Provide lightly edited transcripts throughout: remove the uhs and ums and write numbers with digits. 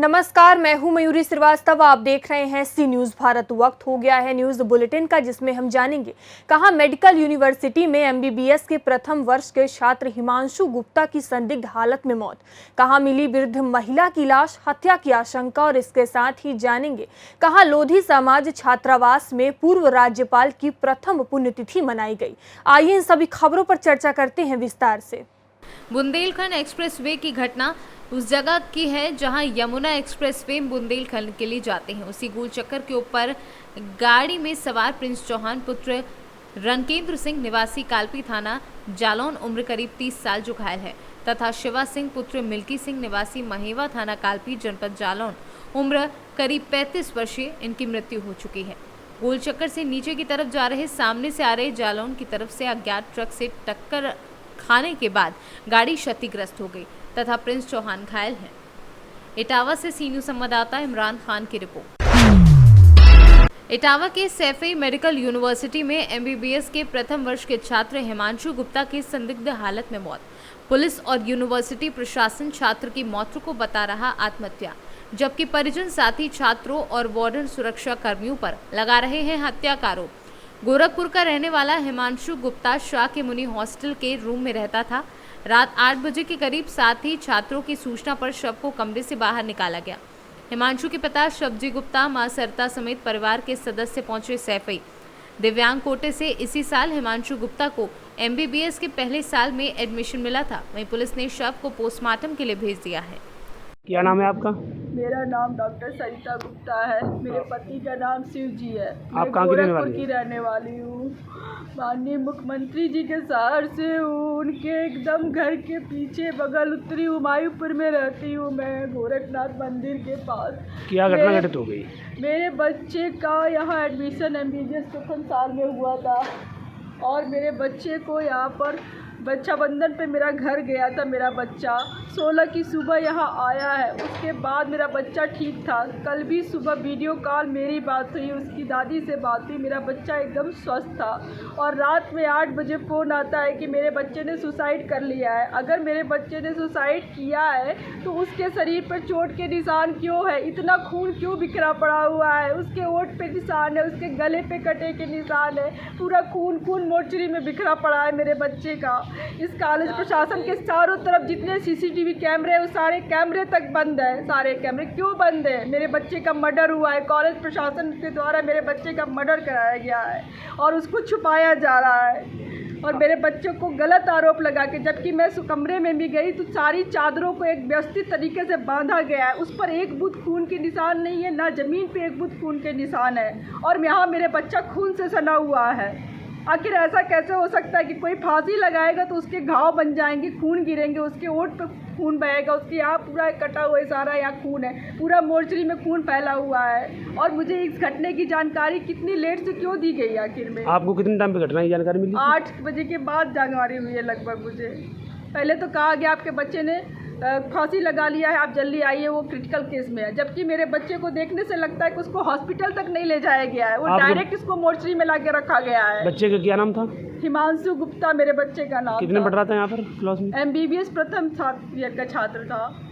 नमस्कार, मैं हूं मयूरी श्रीवास्तव। आप देख रहे हैं सी न्यूज भारत। वक्त हो गया है न्यूज बुलेटिन का, जिसमें हम जानेंगे कहां मेडिकल यूनिवर्सिटी में एमबीबीएस के प्रथम वर्ष के छात्र हिमांशु गुप्ता की संदिग्ध हालत में मौत, कहां मिली वृद्ध महिला की लाश, हत्या की आशंका। और इसके साथ ही जानेंगे कहां लोधी समाज छात्रावास में पूर्व राज्यपाल की प्रथम पुण्यतिथि मनाई गई। आइए इन सभी खबरों पर चर्चा करते हैं विस्तार से। बुंदेलखंड एक्सप्रेसवे की घटना उस जगह की है जहां यमुना एक्सप्रेसवे बुंदेलखंड के लिए जाते हैं। उसी गोल चक्कर के ऊपर गाड़ी में सवार प्रिंस चौहान पुत्र रणकेंद्र सिंह निवासी कालपी थाना जालौन उम्र करीब 30 साल जो घायल है, तथा शिवा सिंह पुत्र मिल्की सिंह निवासी महेवा थाना कालपी जनपद जालौन उम्र करीब 35 वर्षीय, इनकी मृत्यु हो चुकी है। गोल चक्कर से नीचे की तरफ जा रहे सामने से आ रहे जालौन की तरफ से अज्ञात ट्रक से टक्कर खाने के बाद गाड़ी क्षतिग्रस्त हो गई तथा प्रिंस चौहान घायल हैं। इटावा से सी न्यूज संवाददाता इमरान खान की रिपोर्ट। इटावा के सैफई मेडिकल यूनिवर्सिटी में एमबीबीएस के प्रथम वर्ष के छात्र हिमांशु गुप्ता की संदिग्ध हालत में मौत। पुलिस और यूनिवर्सिटी प्रशासन छात्र की मौत को बता रहा आत्महत्या, जबकि परिजन साथी छात्रों और वार्डन सुरक्षा कर्मियों पर लगा रहे हैं हत्या का आरोप। गोरखपुर का रहने वाला हिमांशु गुप्ता शाह के मुनि हॉस्टल के रूम में रहता था। रात 8 बजे के करीब साथी छात्रों की सूचना पर शव को कमरे से बाहर निकाला गया। हिमांशु के पिता शबजी गुप्ता, मां सरिता समेत परिवार के सदस्य पहुंचे सैफई। दिव्यांग कोटे से इसी साल हिमांशु गुप्ता को एमबीबीएस के पहले साल में एडमिशन मिला था। वहीं पुलिस ने शव को पोस्टमार्टम के लिए भेज दिया है। क्या नाम है आपका? मेरा नाम डॉक्टर सरिता गुप्ता है। मेरे पति का नाम शिव जी है। आप कहाँ की रहने वाली हूँ। माननीय मुख्यमंत्री जी के शहर से हूँ। उनके एकदम घर के पीछे बगल उत्तरी हुमायूंपुर में रहती हूँ मैं, गोरखनाथ मंदिर के पास। क्या घटना घटित हो गई? मेरे बच्चे का यहाँ एडमिशन एमबीबीएस प्रथम साल में हुआ था और मेरे बच्चे को यहाँ पर रक्षाबंधन पे मेरा घर गया था। मेरा बच्चा 16 की सुबह यहाँ आया है। उसके बाद मेरा बच्चा ठीक था। कल भी सुबह वीडियो कॉल मेरी बात हुई, उसकी दादी से बात हुई। मेरा बच्चा एकदम स्वस्थ था और रात में 8 बजे फ़ोन आता है कि मेरे बच्चे ने सुसाइड कर लिया है। अगर मेरे बच्चे ने सुसाइड किया है तो उसके शरीर पर चोट के निशान क्यों है, इतना खून क्यों बिखरा पड़ा हुआ है, उसके ओठ पे निशान है, उसके गले पे कटे के निशान है, पूरा खून मोर्चरी में बिखरा पड़ा है मेरे बच्चे का। इस कॉलेज प्रशासन के चारों तरफ जितने सीसीटीवी कैमरे हैं वो सारे कैमरे तक बंद है। सारे कैमरे क्यों बंद है? मेरे बच्चे का मर्डर हुआ है, कॉलेज प्रशासन के द्वारा मेरे बच्चे का मर्डर कराया गया है और उसको छुपाया जा रहा है और मेरे बच्चों को गलत आरोप लगा के, जबकि मैं उस कमरे में भी गई तो सारी चादरों को एक व्यवस्थित तरीके से बांधा गया है। उस पर एक बूंद खून के निशान नहीं है, ना ज़मीन पे एक बूंद खून के निशान है और यहाँ मेरे बच्चा खून से सना हुआ है। आखिर ऐसा कैसे हो सकता है कि कोई फांसी लगाएगा तो उसके घाव बन जाएंगे, खून गिरेंगे, उसके ओठ पे खून बहेगा, उसके यहाँ पूरा कटा हुआ है, सारा यहाँ खून है, पूरा मोर्चरी में खून फैला हुआ है। और मुझे इस घटने की जानकारी कितनी लेट से क्यों दी गई आखिर में? आपको कितने टाइम पे घटना की जानकारी मिली? 8 बजे के बाद जानकारी हुई है लगभग मुझे। पहले तो कहा गया आपके बच्चे ने फांसी लगा लिया है, आप जल्दी आइए, वो क्रिटिकल केस में है। जबकि मेरे बच्चे को देखने से लगता है कि उसको हॉस्पिटल तक नहीं ले जाया गया है, वो डायरेक्ट इसको मोर्चरी में ला के रखा गया है। बच्चे का क्या नाम था? हिमांशु गुप्ता मेरे बच्चे का नाम। कितने पढ़ रहा था यहाँ पर क्लास में? एमबीबीएस प्रथम ईयर का छात्र था।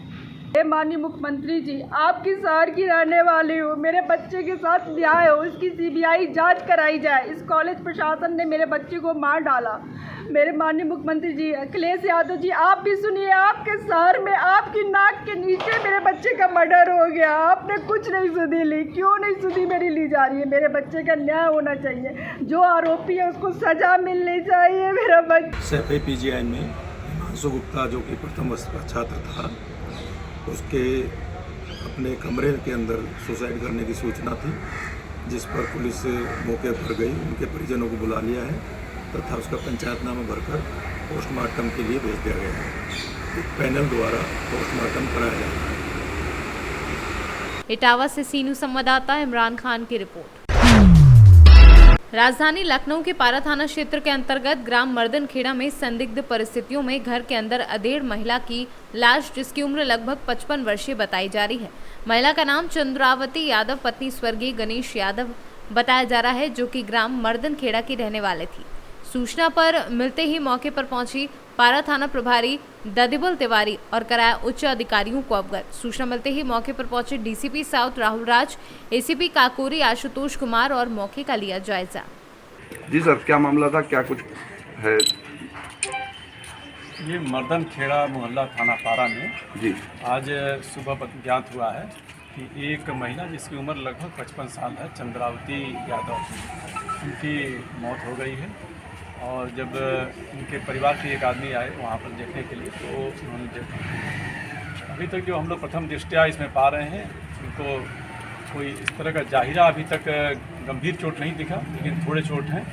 माननीय मुख्यमंत्री जी, आपकी शहर की रहने वाली हूँ। मेरे बच्चे के साथ न्याय हो, इसकी सीबीआई जांच कराई जाए। इस कॉलेज प्रशासन ने मेरे बच्चे को मार डाला। मेरे माननीय मुख्यमंत्री जी अखिलेश यादव जी, आप भी सुनिए। आपके शहर में आपकी नाक के नीचे मेरे बच्चे का मर्डर हो गया, आपने कुछ नहीं सुधी ली। क्यों नहीं सुधी मेरी ली जा रही है? मेरे बच्चे का न्याय होना चाहिए, जो आरोपी है उसको सजा मिलनी चाहिए। मेरा बच्चा सैफई पीजीआई में हिमांशु गुप्ता जो कि प्रथम वर्ष का छात्र था, उसके अपने कमरे के अंदर सुसाइड करने की सूचना थी, जिस पर पुलिस मौके पर गई, उनके परिजनों को बुला लिया है तथा उसका पंचायतनामा भरकर पोस्टमार्टम के लिए भेज दिया गया है। एक पैनल द्वारा पोस्टमार्टम कराया जाएगा। इटावा से सी न्यूज संवाददाता इमरान खान की रिपोर्ट। राजधानी लखनऊ के पारा थाना क्षेत्र के अंतर्गत ग्राम मर्दनखेड़ा में संदिग्ध परिस्थितियों में घर के अंदर अधेड़ महिला की लाश, जिसकी उम्र लगभग 55 वर्षीय बताई जा रही है। महिला का नाम चंद्रावती यादव, पत्नी स्वर्गीय गणेश यादव बताया जा रहा है, जो कि ग्राम मर्दनखेड़ा की रहने वाले थी। सूचना पर मिलते ही मौके पर पहुंची पारा थाना प्रभारी ददिबल तिवारी और कराया उच्च अधिकारियों को अवगत। सूचना मिलते ही मौके पर पहुंचे DCP south Rahul Raj, ACP Kakori Ashutosh Kumar और मौके का लिया जायजा। जी सर, क्या मामला था, क्या कुछ है? ये मर्दन खेड़ा मोहल्ला थाना पारा में जी आज सुबह ज्ञात हुआ है कि एक महिला जिसकी उम्र लगभग 55 साल है, चंद्रावती यादव, उनकी मौत हो गई है। और जब उनके परिवार के एक आदमी आए वहाँ पर देखने के लिए तो उन्होंने देखा। अभी तक जो हम लोग प्रथम दृष्टया इसमें पा रहे हैं, उनको कोई इस तरह का जाहिरा अभी तक गंभीर चोट नहीं दिखा, लेकिन थोड़े चोट हैं।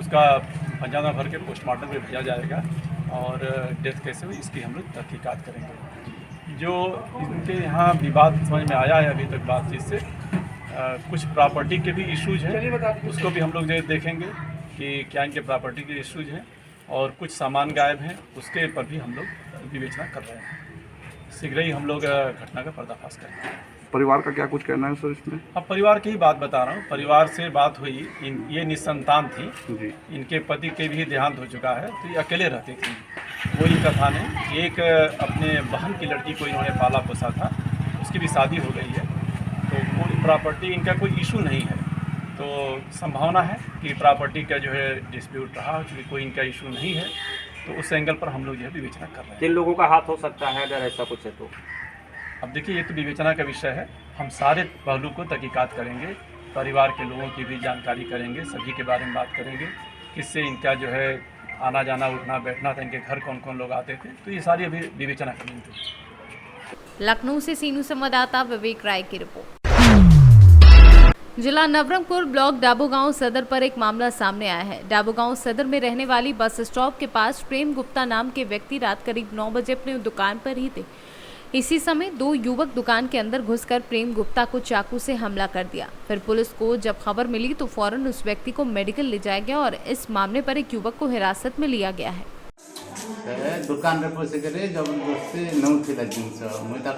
उसका पंजाना भर के पोस्टमार्टम में भेजा जाएगा और डेथ कैसे हुई इसकी हम लोग तहकीकात करेंगे। जो इनके यहाँ विवाद समझ में आया है अभी तक बातचीत से, कुछ प्रॉपर्टी के भी इश्यूज हैं, उसको भी हम लोग देखेंगे कि क्या इनके प्रॉपर्टी के इश्यूज हैं, और कुछ सामान गायब हैं, उसके पर भी हम लोग विवेचना कर रहे हैं। शीघ्र ही हम लोग घटना का पर्दाफाश करेंगे। परिवार का क्या कुछ कहना है सर इसमें? अब परिवार की ही बात बता रहा हूँ। परिवार से बात हुई, ये निसंतान थी जी। इनके पति के भी देहांत हो चुका है, तो ये अकेले रहती थी। वो इनका था नहीं, एक अपने बहन की लड़की को इन्होंने पाला पोसा था, उसकी भी शादी हो गई है, तो कोई प्रॉपर्टी इनका कोई इशू नहीं है। तो संभावना है कि प्रॉपर्टी का जो है डिस्प्यूट रहा, चूँकि कोई इनका इशू नहीं है, तो उस एंगल पर हम लोग जो है विवेचना कर रहे हैं। किन लोगों का हाथ हो सकता है अगर ऐसा कुछ है तो? अब देखिए, ये तो विवेचना का विषय है, हम सारे पहलू को तहकीकात करेंगे, परिवार के लोगों की भी जानकारी करेंगे, सभी के बारे में बात करेंगे, किससे इनका जो है आना जाना उठना बैठना था, इनके घर कौन कौन लोग आते थे, तो ये सारी अभी विवेचना करेंगे। लखनऊ से सीनू संवाददाता विवेक राय की रिपोर्ट। जिला नवरंगपुर ब्लॉक डाबूगांव सदर पर एक मामला सामने आया है। डाबूगांव सदर में रहने वाली बस स्टॉप के पास प्रेम गुप्ता नाम के व्यक्ति रात करीब 9 बजे अपनी दुकान पर ही थे। इसी समय 2 युवक दुकान के अंदर घुसकर प्रेम गुप्ता को चाकू से हमला कर दिया। फिर पुलिस को जब खबर मिली तो फौरन उस व्यक्ति को मेडिकल ले जाया गया और इस मामले पर एक युवक को हिरासत में लिया गया है। दुकान रे पशिक जबरदस्ती नौला जिनस मुझे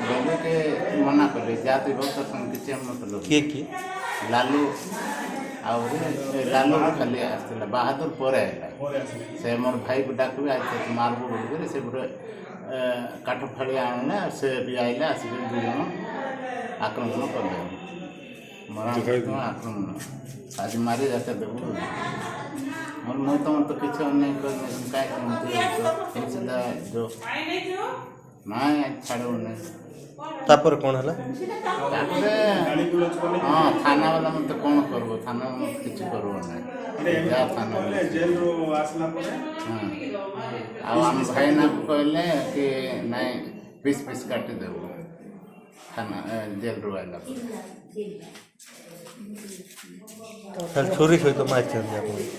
गले के मना कली जाती बहुत किसी हम लालू लालू खाली आसला बाहादुर पर से मोर भाई को डाक मारबू बोल से गोटे काठ फाड़ी आने से भी आइला आसिक 2 जन आक्रमण कर मरा आक्रमण आज मारी जाते देव मोर मुझे तो किसी अन्य जो ना छाड़ू तापर कौन है? हाँ थाना वाला मतलब कौन करबो, थाना किसी करबो ना जा थाना हाँ आम भाई ना कहले कि नहीं पीस पीस काट देव थाना जेल रू आइला छोरी सहित तो मार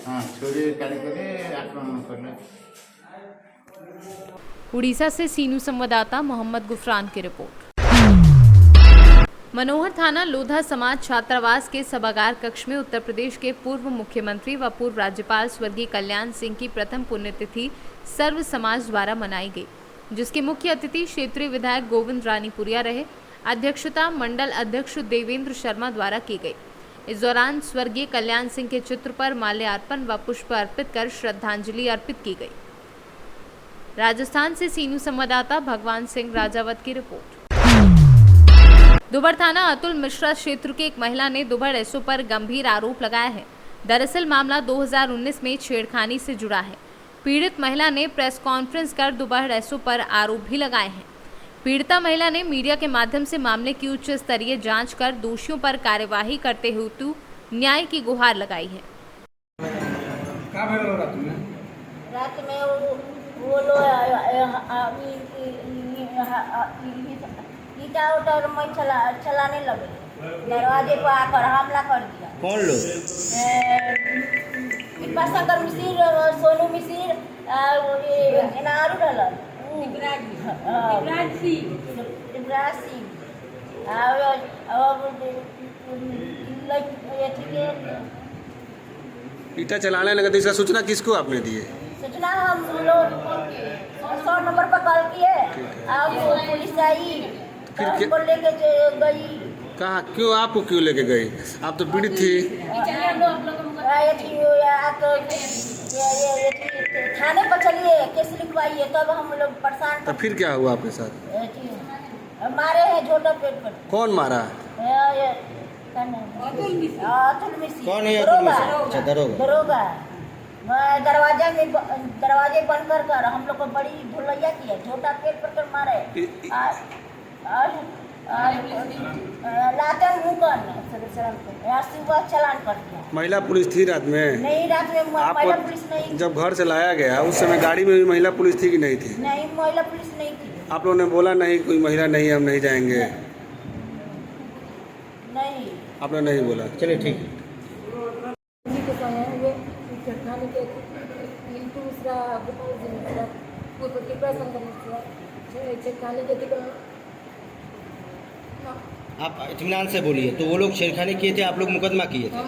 हाँ छोरी काढ़ी करे आक्रमण करले। उड़ीसा से सीनू संवाददाता मोहम्मद गुफरान की रिपोर्ट। मनोहर थाना लोधा समाज छात्रावास के सभागार कक्ष में उत्तर प्रदेश के पूर्व मुख्यमंत्री व पूर्व राज्यपाल स्वर्गीय कल्याण सिंह की प्रथम पुण्यतिथि सर्व समाज द्वारा मनाई गई, जिसके मुख्य अतिथि क्षेत्रीय विधायक गोविंद रानीपुरिया रहे। अध्यक्षता मंडल अध्यक्ष देवेंद्र शर्मा द्वारा की गई। इस दौरान स्वर्गीय कल्याण सिंह के चित्र पर माल्यार्पण व पुष्प अर्पित कर श्रद्धांजलि अर्पित की गई। राजस्थान से सीनू संवाददाता भगवान सिंह राजावत की रिपोर्ट। दुबर थाना अतुल मिश्रा क्षेत्र की एक महिला ने दुबर एसओ पर गंभीर आरोप लगाया है। दरअसल मामला 2019 में छेड़खानी से जुड़ा है। पीड़ित महिला ने प्रेस कॉन्फ्रेंस कर दुबर एसओ पर आरोप भी लगाए हैं। पीड़िता महिला ने मीडिया के माध्यम से मामले की उच्च स्तरीय जांच कर दोषियों पर कार्यवाही करते हुए न्याय की गुहार लगाई है। रात में वो लोग ईटा उटा मैं चलाने लगे, दरवाजे पर आकर हमला कर दिया। कौन लोग? शंकर मिश्र, सोनू मिश्र, नारू डलर शिवराज सिंह ईटा चलाने लगा तो इसका सूचना किसको आपने दी है? सूचना हम लोग 100 नंबर पर कॉल किए, पुलिस आई तो लेके गई। कहाँ, क्यों, आपको क्यों लेके गई? आप तो पीड़ित थी। ये थाने पर चलिए, केस लिखवाइए, तब हम लोग परेशान तो फिर क्या हुआ आपके साथ? मारे हैं झोटा पेट पर। कौन मारा? ये अतुल मिश्रा। कौन है अतुल मिश्रा? अच्छा, दरोगा। दरोगा दरवाजे बंद कर हम लोग को बड़ी धुलैया की है, झोटा पेट पर कर मारे लातन मुकन सुबह चलान कर दिया। महिला पुलिस थी रात में? नहीं, रात में महिला पुलिस नहीं। जब घर से लाया गया उस समय गाड़ी में भी महिला पुलिस थी कि नहीं थी? नहीं, महिला पुलिस नहीं थी। आप लोगों ने बोला नहीं कोई महिला नहीं, हम नहीं जाएंगे? नहीं, आप लोग नहीं बोला? चलिए ठीक है। आप इत्मीनान से बोलिए। तो वो लोग छेड़खानी किए थे, आप लोग मुकदमा किए थे,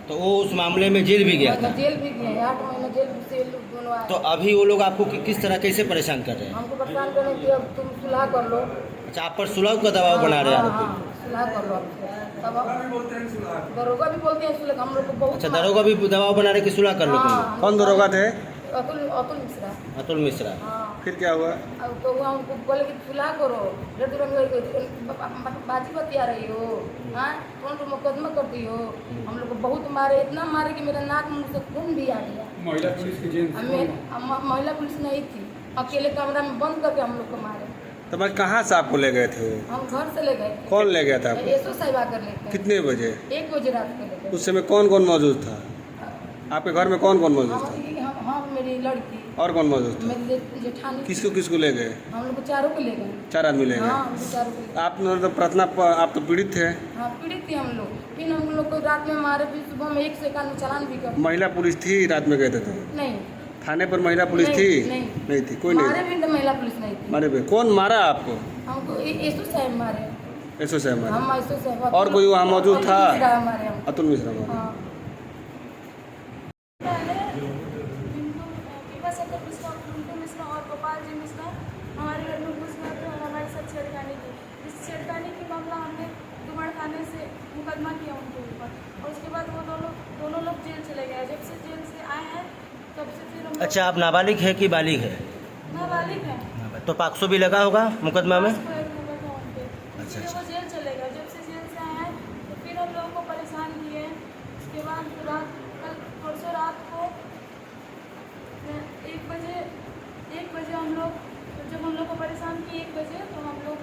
तो वो उस मामले में जेल भी गया था? जेल भी गया, 8 महीने जेल से दोनों आए। तो अभी वो लोग आपको किस तरह कैसे परेशान कर रहे हैं? हमको परेशान करने की, अब तुम सुलह कर लो। अच्छा, आप पर सुलह का दबाव बना रहे हैं? सुलह कर लो। तब दरोगा भी बोलते हैं सुलह, हम लोग को बहुत। अच्छा, दरोगा भी दबाव बना रहे कि सुलह कर लो? कौन दरोगा थे? अतुल मिश्रा। अतुल मिश्रा। फिर क्या हुआ? अब तो वो हमको बोले कि सुलह करो, बाजी बतिया रही हो, हाँ कौन तो मुकदमा करती हो। हम लोग को बहुत मारे, इतना मारे कि मेरा नाक मुंह से खून भी आ गया। महिला पुलिस की महिला पुलिस नहीं थी, अकेले कमरा में बंद करके हम लोग को मारे। तो मैं कहाँ से आपको ले गए थे? हम घर से ले गए थे। कौन ले गया था आपको? एसो साहब आकर ले गए। कितने बजे? 1 बजे रात को ले गए। उस समय कौन कौन मौजूद था आपके घर में? कौन कौन मौजूद था? हम मेरी लड़की और कौन मौजूद था? मेरी जेठानी। किसको ले गए? हम लोग को चारों को ले गए। 4 आदमी ले गए? हाँ, चारों को। आप तो प्रार्थना, आप तो पीड़ित थे? हाँ, पीड़ित थे हम लोग। फिर हम लोग को रात में मारे, फिर सुबह में 1 सेकंड में चालान भी कर। महिला पुलिस थी रात में गए थे तो? नहीं। थाने पर महिला पुलिस थी? नहीं थी, कोई नहीं। मारे भी तो महिला पुलिस नहीं थी। मारे भी? कौन मारा आपको? हमको एसो साहब मारे। एसो साहब मारे? हम एसो साहब। और कोई वहाँ मौजूद था? अतुल मिश्रा मारे। और गोपाल जी मिश्रा हमारे घर में घुस गए थे और हमारे साथ छेड़खानी की। इस छेड़खानी की मामला हमने दुमड़ थाने से मुकदमा किया उनके ऊपर, और उसके बाद वो दोनों लोग जेल चले गए। जब से जेल से आए हैं तब से फिर हम। अच्छा, आप नाबालिग है कि बालिग है? नाबालिग है। तो पाक्सो भी लगा होगा मुकदमा में? अच्छा, वो जेल चले गए। जब से जेल से आए हैं तो फिर हम लोगों को परेशान किए। उसके बाद कल परसों रात को 1 बजे हम लोग, जब हम लोग को परेशान किए 1 बजे, तो हम लोग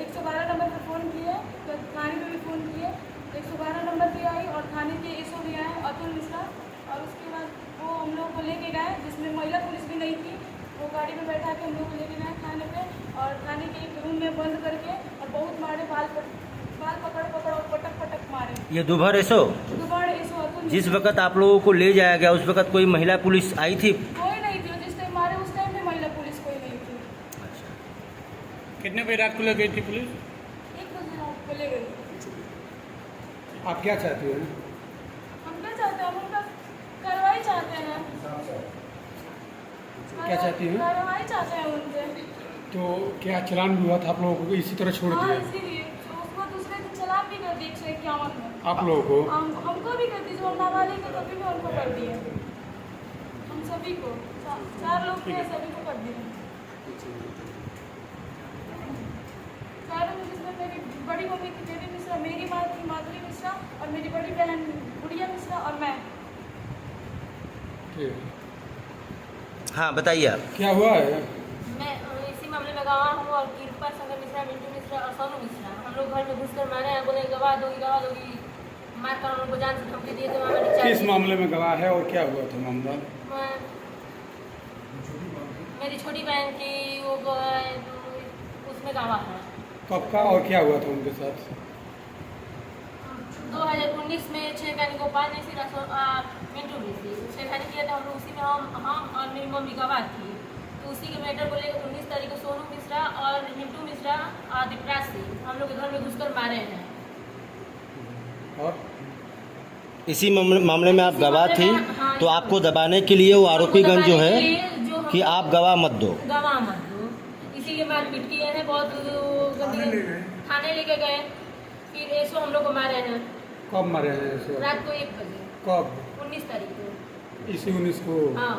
112 नंबर पर फ़ोन किए, तो थाने में भी फ़ोन किए। 112 नंबर भी आई और थाने के एसओ भी आए अतुल मिश्रा, और उसके बाद वो हम लोग को लेके गए, जिसमें महिला पुलिस भी नहीं थी। वो गाड़ी में बैठा के हम लोग को लेके गए थाने पे, और थाने के एक रूम में बंद करके और बहुत मारे, बाल पकड़ और पटक मारे। ये दोपहर एसो अतुल। जिस वक्त आप लोगों को ले जाया गया उस वक्त कोई महिला पुलिस आई थी? कोई नहीं थी। जिस टाइम मारे उस टाइम में महिला पुलिस कोई नहीं थी। कितने बजे रात को ले गई थी पुलिस? 1 बजे रात को ले गई। आप क्या चाहती हो? हम क्या चाहते हैं? हम उनका कार्रवाई चाहते हैं। क्या चाहती हो? कार्रवाई चाहते हैं उनसे। तो क्या चालान भी हुआ था आप लोगों को इसी तरह छोड़ हाँ, दिया? इसीलिए उसको दूसरे दिन चालान भी कर दिए 151 में। आप लोगों को? हमको भी कर दी। जो नाबालिग है तभी भी उनको कर दिए। हम सभी को 4 लोग थे, सभी को कर दिए। 4 में जिसमें मेरी बड़ी मम्मी थी देवी मिश्रा, मेरी माँ थी माधुरी मिश्रा, और मेरी बड़ी बहन गुड़िया मिश्रा, और मैं। हाँ, बताइए आप। क्या हुआ है? मैं इसी मामले में गवाह हूँ, और कृपा शंकर मिश्रा, मिंटू मिश्रा और सोनू मिश्रा हम लोग घर में घुसकर मारे हैं। बोले गवाह दोगी, मार कर उनको जान से धमकी दिए थे। किस मामले में गवाह है और क्या हुआ था मामला? मेरी छोटी बहन की वो उसमें गवाह है। कब का और क्या हुआ था उनके साथ? 2019 में छेड़खानी गोपाल ने मिंटू भी थी छेड़खानी किया था। हम लोग उसी में हम और मेरी मम्मी गवाह थी। तो उसी के मैटर को लेकर 19 तारीख को सोनू मिश्रा और मिंटू मिश्रा और दीपराज सिंह हम लोग के घर में घुसकर मारे हैं। और इसी मामले में आप गवाह थी? हाँ, तो आपको दबाने के लिए वो आरोपीगण जो है कि आप गवाह मत दो, इसीलिए मारपीट किए हैं। बहुत गंदी थाने लेके गए, फिर ऐसो हम लोग को मारे हैं। कब मारे हैं? रात को 1 बजे। कब? 19 तारीख को। इसी 19 को। हाँ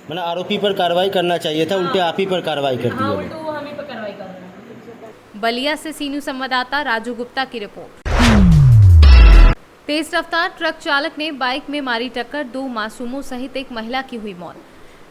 मतलब आरोपी पर कार्रवाई करना चाहिए था, उल्टे आप ही पर कार्रवाई कर दी हाँ, है। उल्टे वो हमें पर कार्रवाई कर रहे हैं। बलिया से सी न्यूज़ संवाददाता राजू गुप्ता की रिपोर्ट। तेज रफ्तार ट्रक चालक ने बाइक में मारी टक्कर, 2 मासूमों सहित एक महिला की हुई मौत।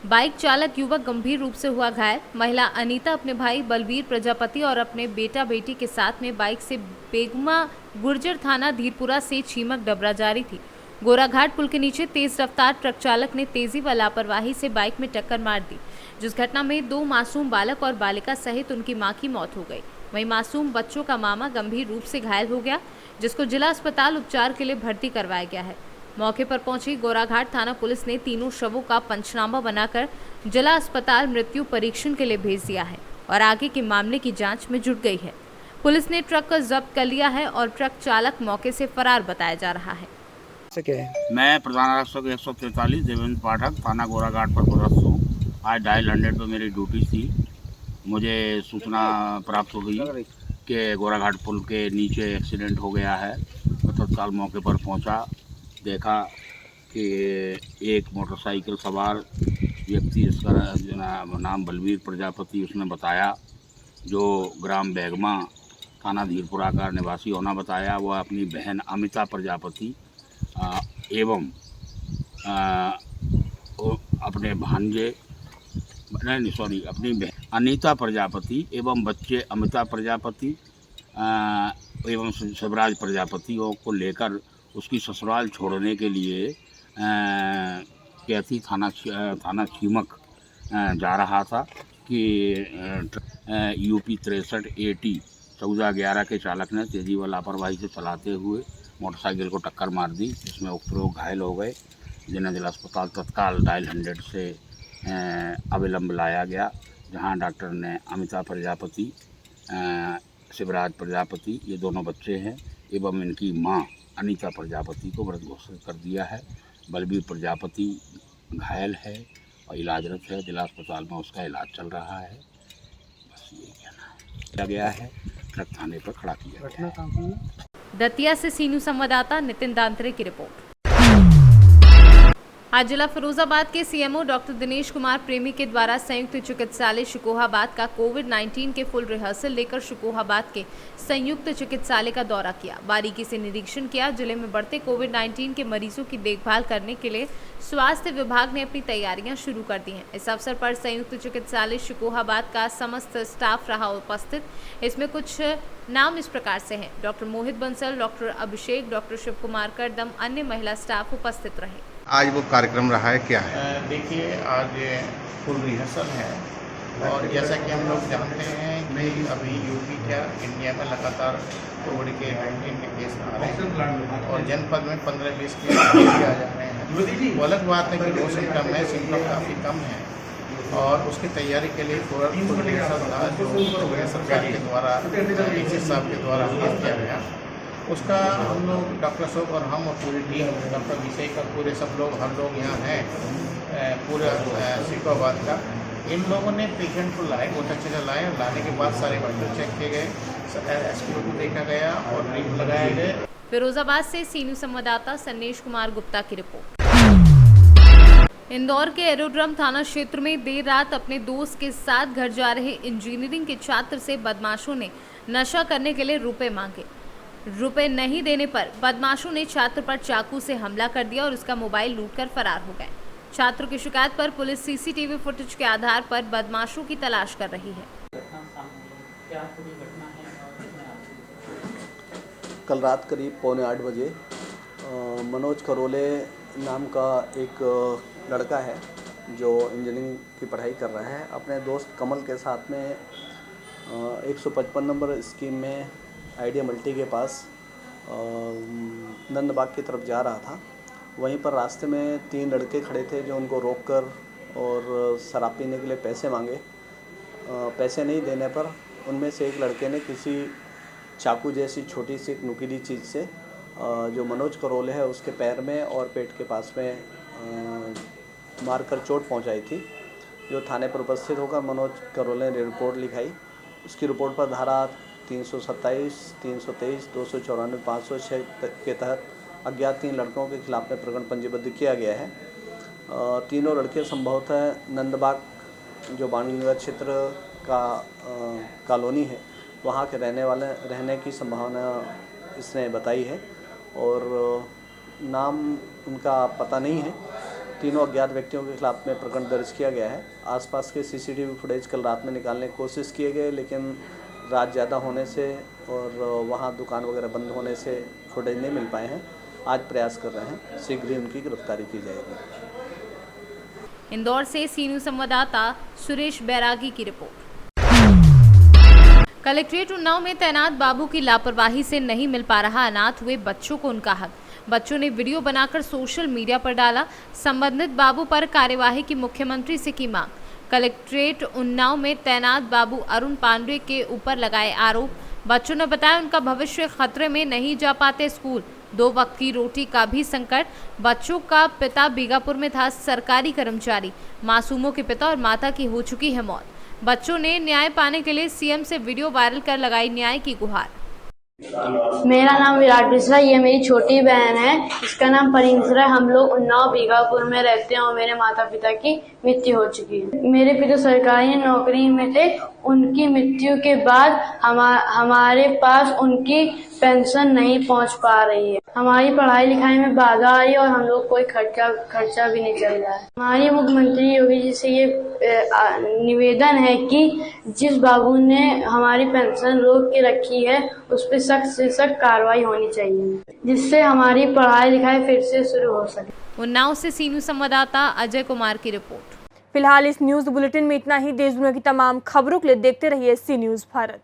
बाइक चालक युवक गंभीर रूप से हुआ घायल। महिला अनीता अपने भाई बलवीर प्रजापति और अपने बेटा बेटी के साथ में बाइक से बेगुमा गुर्जर थाना धीरपुरा से छीमक डबरा जा रही थी। गोराघाट पुल के नीचे तेज रफ्तार ट्रक चालक ने तेजी व लापरवाही से बाइक में टक्कर मार दी, जिस घटना में 2 मासूम बालक और बालिका सहित उनकी मां की मौत हो गई। वहीं मासूम बच्चों का मामा गंभीर रूप से घायल हो गया, जिसको जिला अस्पताल उपचार के लिए भर्ती करवाया गया है। मौके पर पहुंची गोराघाट थाना पुलिस ने तीनों शवों का पंचनामा बनाकर जिला अस्पताल मृत्यु परीक्षण के लिए भेज दिया है और आगे के मामले की जांच में जुट गई है। पुलिस ने ट्रक को जब्त कर लिया है और ट्रक चालक मौके से फरार बताया जा रहा है। मैं प्रधान आरक्षक 143 देवेंद्र पाठक, थाना गोराघाट पर पदस्थ हूँ। आज डायल 100 पर मेरी ड्यूटी थी। मुझे सूचना प्राप्त हो गई कि गोराघाट पुल के नीचे एक्सीडेंट हो गया है। तो तत्काल मौके पर पहुंचा, देखा कि एक मोटरसाइकिल सवार व्यक्ति, जिसका नाम बलवीर प्रजापति उसने बताया, जो ग्राम बेगमा थाना धीरपुरा का निवासी होना बताया। वह अपनी बहन अमिता प्रजापति एवं अपने भांजे अपनी बहन अनीता प्रजापति एवं बच्चे अमिता प्रजापति एवं शिवराज प्रजापतियों को लेकर उसकी ससुराल छोड़ने के लिए कैथी थाना छीमक जा रहा था कि UP 63 AT 1411 के चालक ने तेजी व लापरवाही से चलाते हुए मोटरसाइकिल को टक्कर मार दी, जिसमें उक्त लोग घायल हो गए, जिन्हें जिला अस्पताल तत्काल डायल 100 से अविलंब लाया गया, जहां डॉक्टर ने अमिता प्रजापति, शिवराज प्रजापति, ये दोनों बच्चे हैं, एवं इनकी मां अनीता प्रजापति को मृत घोषित कर दिया है। बलवीर प्रजापति घायल है और इलाजरत है, जिला अस्पताल में उसका इलाज चल रहा है। बस यही कहना है। गया है, ट्रक थाने पर खड़ा किया गया है। दतिया से सी न्यूज़ संवाददाता नितिन दांतरे की रिपोर्ट। आज जिला फिरोजाबाद के CMO डॉक्टर दिनेश कुमार प्रेमी के द्वारा संयुक्त चिकित्सालय शिकोहाबाद का कोविड-19 के फुल रिहर्सल लेकर शिकोहाबाद के संयुक्त चिकित्सालय का दौरा किया, बारीकी से निरीक्षण किया। जिले में बढ़ते कोविड-19 के मरीजों की देखभाल करने के लिए स्वास्थ्य विभाग ने अपनी तैयारियां शुरू कर दी हैं। इस अवसर पर संयुक्त चिकित्सालय शिकोहाबाद का समस्त स्टाफ रहा उपस्थित। इसमें कुछ नाम इस प्रकार से हैं: डॉक्टर मोहित बंसल, डॉक्टर अभिषेक, डॉक्टर शिव कुमार करदम, अन्य महिला स्टाफ उपस्थित रहे। आज वो कार्यक्रम रहा है, क्या है? देखिए, आज फुल रिहर्सल है और जैसा कि हम लोग जानते हैं कि अभी यूपी क्या इंडिया में लगातार कोविड के 19 के केस आ रहे हैं और जनपद में 15-20 केस आ जा रहे हैं। वो अलग बात है कि वो सिम्टम है, सिम्टम काफ़ी कम है और उसकी तैयारी के लिए पूरा फुल रिहर्सल था, जो सरकार के द्वारा डीसी साहब के द्वारा किया गया। उसका हम लोग डॉक्टर साहब और हम और पूरी टीम, डॉक्टर विषय का पूरे सब लोग, हम लोग यहाँ हैं पूरा शिकोहाबाद का। इन लोगों ने पेशेंट को लाए, बहुत अच्छे से लाए। लाने के बाद सारे वाइटल चेक किए गए, SPO को देखा गया और ड्रिप लगाए गए। फिरोजाबाद से सी न्यूज़ संवाददाता सन्नेश कुमार गुप्ता की रिपोर्ट। इंदौर के एरोड्रम थाना क्षेत्र में देर रात अपने दोस्त के साथ घर जा रहे इंजीनियरिंग के छात्र से बदमाशों ने नशा करने के लिए रुपए मांगे। रुपए नहीं देने पर बदमाशों ने छात्र पर चाकू से हमला कर दिया और उसका मोबाइल लूटकर फरार हो गए। छात्र की शिकायत पर पुलिस CCTV फुटेज के आधार पर बदमाशों की तलाश कर रही है। कल रात करीब 7:45 बजे मनोज करोले नाम का एक लड़का है जो इंजीनियरिंग की पढ़ाई कर रहा है, अपने दोस्त कमल के साथ में 155 नंबर स्कीम में आइडिया मल्टी के पास नंदबाग की तरफ जा रहा था। वहीं पर रास्ते में 3 लड़के खड़े थे जो उनको रोककर और शराब पीने के लिए पैसे मांगे। पैसे नहीं देने पर उनमें से एक लड़के ने किसी चाकू जैसी छोटी सी एक नुकीली चीज़ से जो मनोज करोले है उसके पैर में और पेट के पास में मारकर चोट पहुंचाई थी, जो थाने पर उपस्थित होकर मनोज करोले ने रिपोर्ट लिखाई। उसकी रिपोर्ट पर धारा 327, 323, 294, 506 के तहत अज्ञात 3 लड़कों के खिलाफ में प्रकरण पंजीबद्ध किया गया है। तीनों लड़के संभवतः नंदबाग जो बाणगंगा क्षेत्र का कॉलोनी है वहाँ के रहने की संभावना इसने बताई है और नाम उनका पता नहीं है। तीनों अज्ञात व्यक्तियों के खिलाफ में प्रकरण दर्ज किया गया है। आसपास के सीसीटीवी फुटेज कल रात में निकालने की कोशिश किए गए, लेकिन रात ज़्यादा होने से और वहाँ दुकान वगैरह बंद होने से फुटेज नहीं मिल पाए हैं। आज प्रयास कर रहे हैं, शीघ्र ही उनकी गिरफ्तारी की जाएगी। इंदौर से सीनू संवाददाता सुरेश बैरागी की रिपोर्ट। कलेक्ट्रेट उन्नाव में तैनात बाबू की लापरवाही से नहीं मिल पा रहा अनाथ हुए बच्चों को उनका हक। बच्चों ने वीडियो बनाकर सोशल मीडिया पर डाला। संबंधित बाबू पर कार्यवाही की मुख्यमंत्री से की मांग। कलेक्ट्रेट उन्नाव में तैनात बाबू अरुण पांडे के ऊपर लगाए आरोप। बच्चों ने बताया उनका भविष्य खतरे में, नहीं जा पाते स्कूल, 2 वक्त की रोटी का भी संकट। बच्चों का पिता बीगापुर में था सरकारी कर्मचारी। मासूमों के पिता और माता की हो चुकी है मौत। बच्चों ने न्याय पाने के लिए सीएम से वीडियो वायरल कर लगाई न्याय की गुहार। मेरा नाम विराट मिश्रा, ये मेरी छोटी बहन है, इसका नाम परी मिश्रा है। हम लोग उन्नाव बीगापुर में रहते हैं और मेरे माता पिता की मृत्यु हो चुकी है। मेरे पिता सरकारी नौकरी में थे। उनकी मृत्यु के बाद हमारे पास उनकी पेंशन नहीं पहुंच पा रही है। हमारी पढ़ाई लिखाई में बाधा आई और हम लोग कोई खर्चा भी नहीं चल रहा है। हमारी मुख्यमंत्री योगी जी से ये निवेदन है कि जिस बाबू ने हमारी पेंशन रोक के रखी है उस पर सख्त से सख्त कार्रवाई होनी चाहिए, जिससे हमारी पढ़ाई लिखाई फिर से शुरू हो सके। उन्नाव से सीनू संवाददाता अजय कुमार की रिपोर्ट। फिलहाल इस न्यूज बुलेटिन में इतना ही। देश दुनिया की तमाम खबरों के लिए देखते रहिए सी न्यूज भारत।